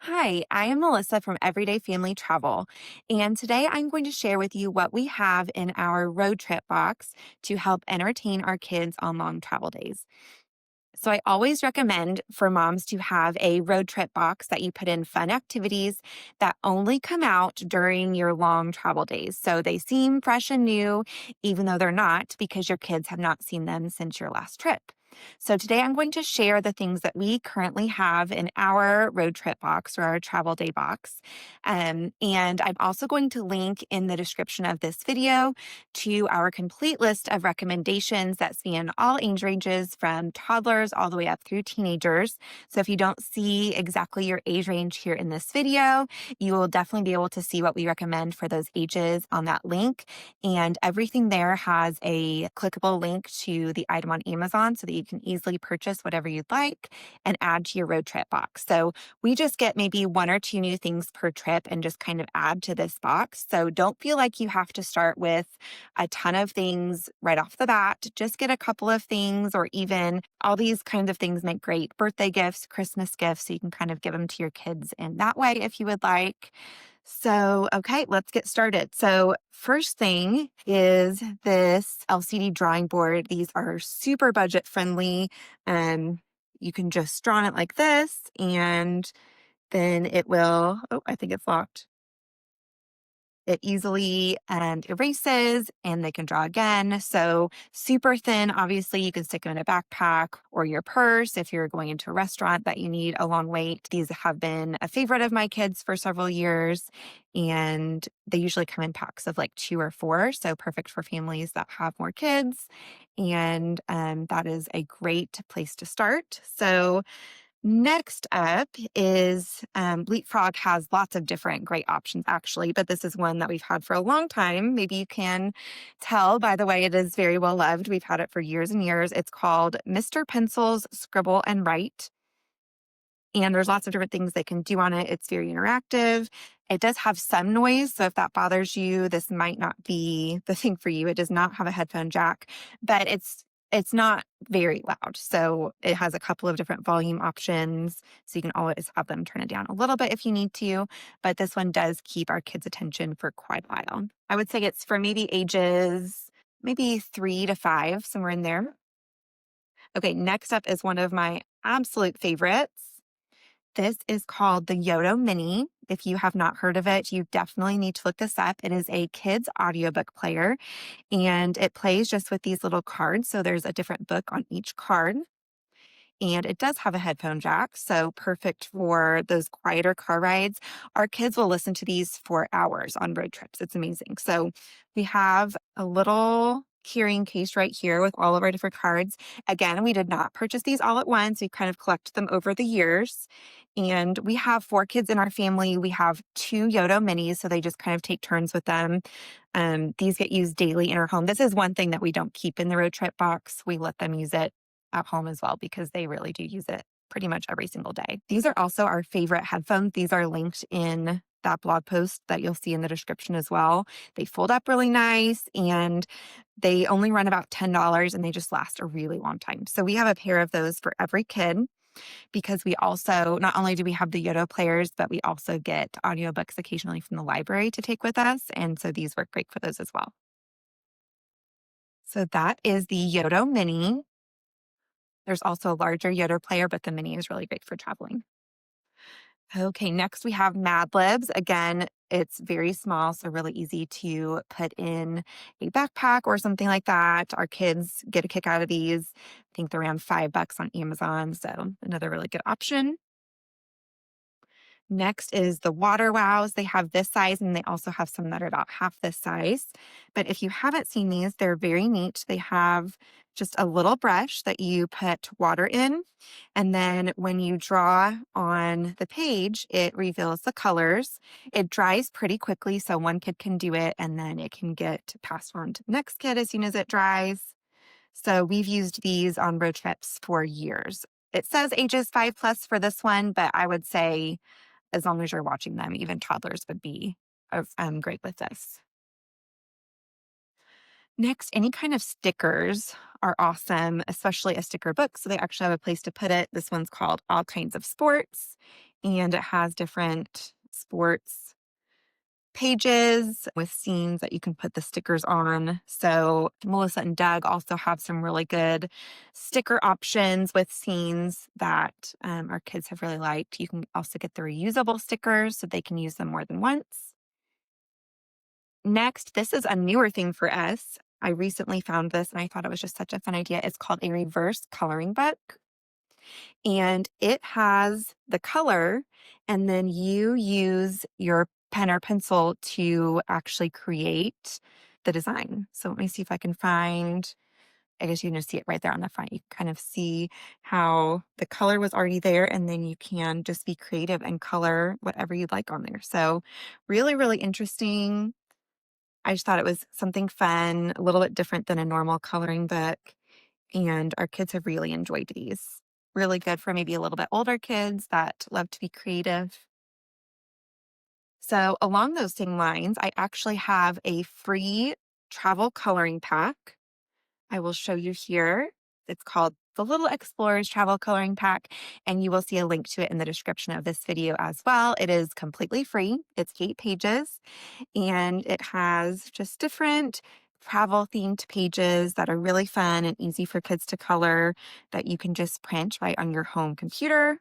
Hi, I am Melissa from Everyday Family Travel, and today I'm going to share with you what we have in our road trip box to help entertain our kids on long travel days. So, I always recommend for moms to have a road trip box that you put in fun activities that only come out during your long travel days. So, they seem fresh and new, even though they're not, because your kids have not seen them since your last trip. So, today I'm going to share the things that we currently have in our road trip box or our travel day box. And I'm also going to link in the description of this video to our complete list of recommendations that span all age ranges from toddlers all the way up through teenagers. So if you don't see exactly your age range here in this video, you will definitely be able to see what we recommend for those ages on that link. And everything there has a clickable link to the item on Amazon so that you can easily purchase whatever you'd like and add to your road trip box. So we just get maybe one or two new things per trip and just kind of add to this box. So don't feel like you have to start with a ton of things right off the bat. Just get a couple of things, or even all these kinds of things make great birthday gifts, Christmas gifts. So you can kind of give them to your kids in that way if you would like. So, okay, let's get started. So, first thing is this LCD drawing board. These are super budget friendly. You can just draw on it like this, and then it will, oh, I think it's locked. It easily erases, and they can draw again. So super thin. Obviously, you can stick them in a backpack or your purse if you're going into a restaurant that you need a long wait. These have been a favorite of my kids for several years, and they usually come in packs of like two or four. So perfect for families that have more kids. And that is a great place to start. So next up is Leapfrog has lots of different great options, actually, but this is one that we've had for a long time. Maybe you can tell by the way it is very well loved. We've had it for years and years. It's called Mr. Pencil's Scribble and Write. And there's lots of different things they can do on it. It's very interactive. It does have some noise. So if that bothers you, this might not be the thing for you. It does not have a headphone jack, but it's not very loud. So it has a couple of different volume options. So you can always have them turn it down a little bit if you need to. But this one does keep our kids' attention for quite a while. I would say it's for maybe ages maybe 3 to 5, somewhere in there. Okay, next up is one of my absolute favorites. This is called the Yodo Mini. If you have not heard of it, you definitely need to look this up. It is a kids audiobook player, and it plays just with these little cards. So there's a different book on each card. And it does have a headphone jack, so perfect for those quieter car rides. Our kids will listen to these for hours on road trips. It's amazing. So we have a little carrying case right here with all of our different cards. Again, we did not purchase these all at once. We kind of collected them over the years. And we have 4 kids in our family. We have 2 Yodo minis, so they just kind of take turns with them. These get used daily in our home. This is one thing that we don't keep in the road trip box. We let them use it at home as well because they really do use it pretty much every single day. These are also our favorite headphones. These are linked in that blog post that you'll see in the description as well. They fold up really nice, and they only run about $10, and they just last a really long time. So we have a pair of those for every kid because we also, not only do we have the Yodo players, but we also get audiobooks occasionally from the library to take with us. And so these work great for those as well. So that is the Yodo Mini. There's also a larger Yoder player, but the mini is really great for traveling. Okay, next we have Mad Libs. Again, it's very small, so really easy to put in a backpack or something like that. Our kids get a kick out of these. I think they're around $5 on Amazon, so another really good option. Next is the Water Wows. They have this size, and they also have some that are about half this size. But if you haven't seen these, they're very neat. They have just a little brush that you put water in. And then when you draw on the page, it reveals the colors. It dries pretty quickly, so one kid can do it, and then it can get passed on to the next kid as soon as it dries. So we've used these on road trips for years. It says ages 5+ for this one, but I would say as long as you're watching them, even toddlers would be great with this. Next, any kind of stickers are awesome, especially a sticker book. So they actually have a place to put it. This one's called All Kinds of Sports. and it has different sports pages with scenes that you can put the stickers on. So Melissa and Doug also have some really good sticker options with scenes that our kids have really liked. You can also get the reusable stickers so they can use them more than once. Next, this is a newer thing for us. I recently found this and I thought it was just such a fun idea. It's called a reverse coloring book. And it has the color, and then you use your pen or pencil to actually create the design. So let me see if I can find, I guess you can just see it right there on the front. You can kind of see how the color was already there, and then you can just be creative and color whatever you'd like on there. So really, really interesting. I just thought it was something fun, a little bit different than a normal coloring book. And our kids have really enjoyed these. Really good for maybe a little bit older kids that love to be creative. So, along those same lines, I actually have a free travel coloring pack. I will show you here. It's called the Little Explorers Travel Coloring Pack, and you will see a link to it in the description of this video as well. It is completely free. It's 8 pages, and it has just different travel themed pages that are really fun and easy for kids to color that you can just print right on your home computer.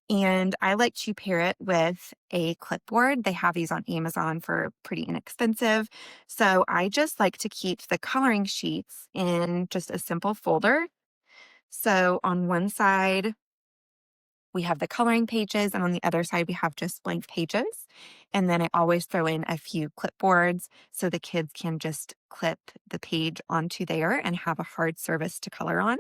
And I like to pair it with a clipboard. They have these on Amazon for pretty inexpensive. So I just like to keep the coloring sheets in just a simple folder. So on one side, we have the coloring pages, and on the other side, we have just blank pages. And then I always throw in a few clipboards so the kids can just clip the page onto there and have a hard surface to color on.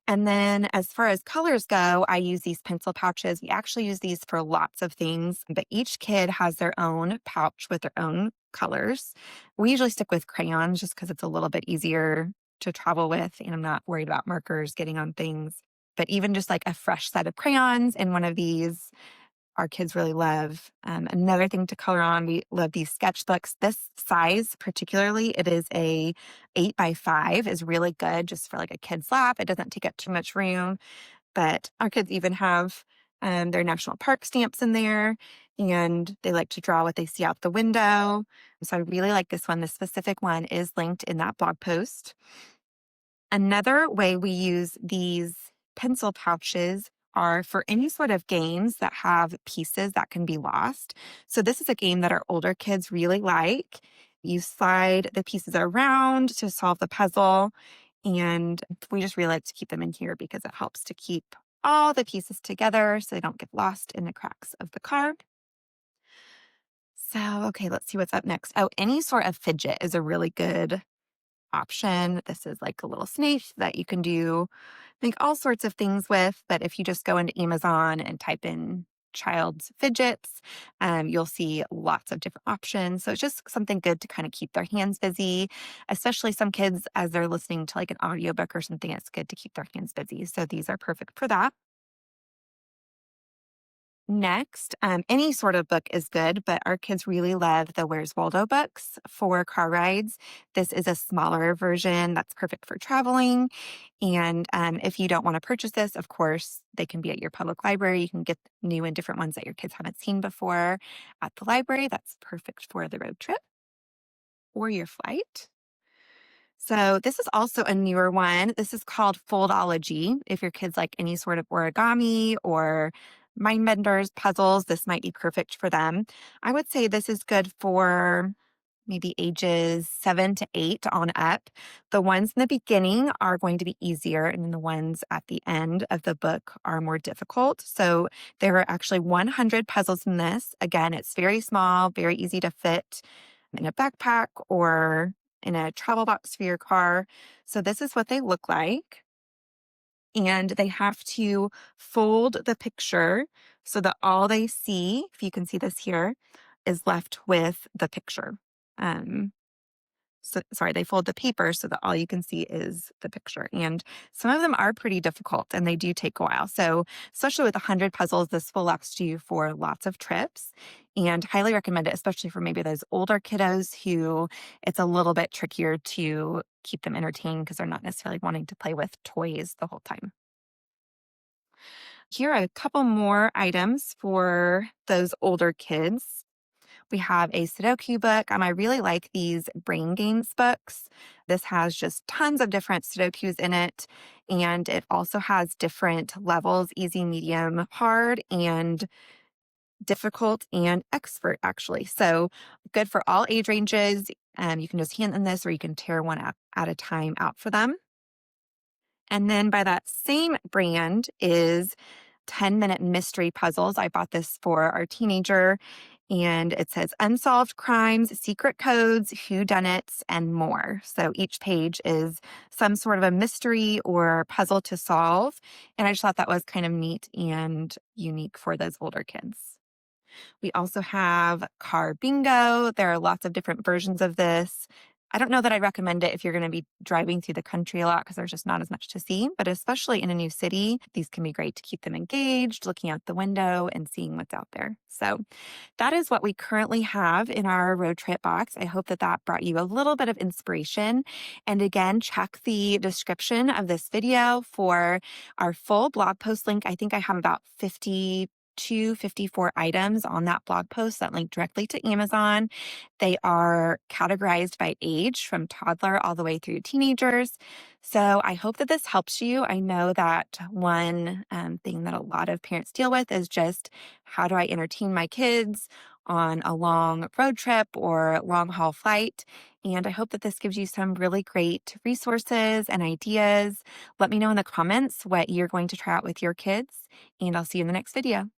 And then as far as colors go, I use these pencil pouches. We actually use these for lots of things, but each kid has their own pouch with their own colors. We usually stick with crayons just because it's a little bit easier to travel with, and I'm not worried about markers getting on things. But even just like a fresh set of crayons in one of these, our kids really love. Another thing to color on, we love these sketchbooks. This size, particularly, it is a 8x5, is really good just for like a kid's lap. It doesn't take up too much room, but our kids even have their national park stamps in there, and they like to draw what they see out the window. So I really like this one. The specific one is linked in that blog post. Another way we use these pencil pouches are for any sort of games that have pieces that can be lost. So this is a game that our older kids really like. You slide the pieces around to solve the puzzle, and we just really like to keep them in here because it helps to keep all the pieces together so they don't get lost in the cracks of the card. So, okay, let's see what's up next. Oh, any sort of fidget is a really good option. This is like a little snake that you can do, make all sorts of things with. But if you just go into Amazon and type in child's fidgets, you'll see lots of different options. So it's just something good to kind of keep their hands busy, especially some kids as they're listening to like an audiobook or something. It's good to keep their hands busy. So these are perfect for that. Next, any sort of book is good, but our kids really love the Where's Waldo books for car rides. This is a smaller version that's perfect for traveling. And if you don't want to purchase this, of course, they can be at your public library. You can get new and different ones that your kids haven't seen before at the library. That's perfect for the road trip or your flight. So this is also a newer one. This is called Foldology. If your kids like any sort of origami or mind benders, puzzles, this might be perfect for them. I would say this is good for maybe ages 7 to 8 on up. The ones in the beginning are going to be easier, and then the ones at the end of the book are more difficult. So there are actually 100 puzzles in this. Again, it's very small, very easy to fit in a backpack or in a travel box for your car. So this is what they look like. And they have to fold the picture so that all they see, if you can see this here, is left with the picture. Um, so, sorry, they fold the paper so that all you can see is the picture. And some of them are pretty difficult and they do take a while. So, especially with 100 puzzles, this will last you for lots of trips, and highly recommend it, especially for maybe those older kiddos who it's a little bit trickier to keep them entertained because they're not necessarily wanting to play with toys the whole time. Here are a couple more items for those older kids. We have a Sudoku book. I really like these brain games books. This has just tons of different Sudokus in it, and it also has different levels: easy, medium, hard, and difficult, and expert, actually. So good for all age ranges. You can just hand them this, or you can tear one at a time out for them. And then by that same brand is 10-minute mystery puzzles. I bought this for our teenager, and it says unsolved crimes, secret codes, whodunits, and more. So each page is some sort of a mystery or puzzle to solve. And I just thought that was kind of neat and unique for those older kids. We also have car bingo. There are lots of different versions of this. I don't know that I'd recommend it if you're going to be driving through the country a lot because there's just not as much to see, but especially in a new city, these can be great to keep them engaged, looking out the window and seeing what's out there. So that is what we currently have in our road trip box. I hope that that brought you a little bit of inspiration. And again, check the description of this video for our full blog post link. I think I have about 54 items on that blog post that link directly to Amazon. They are categorized by age from toddler all the way through teenagers. So I hope that this helps you. I know that one thing that a lot of parents deal with is just, how do I entertain my kids on a long road trip or long haul flight? And I hope that this gives you some really great resources and ideas. Let me know in the comments what you're going to try out with your kids, and I'll see you in the next video.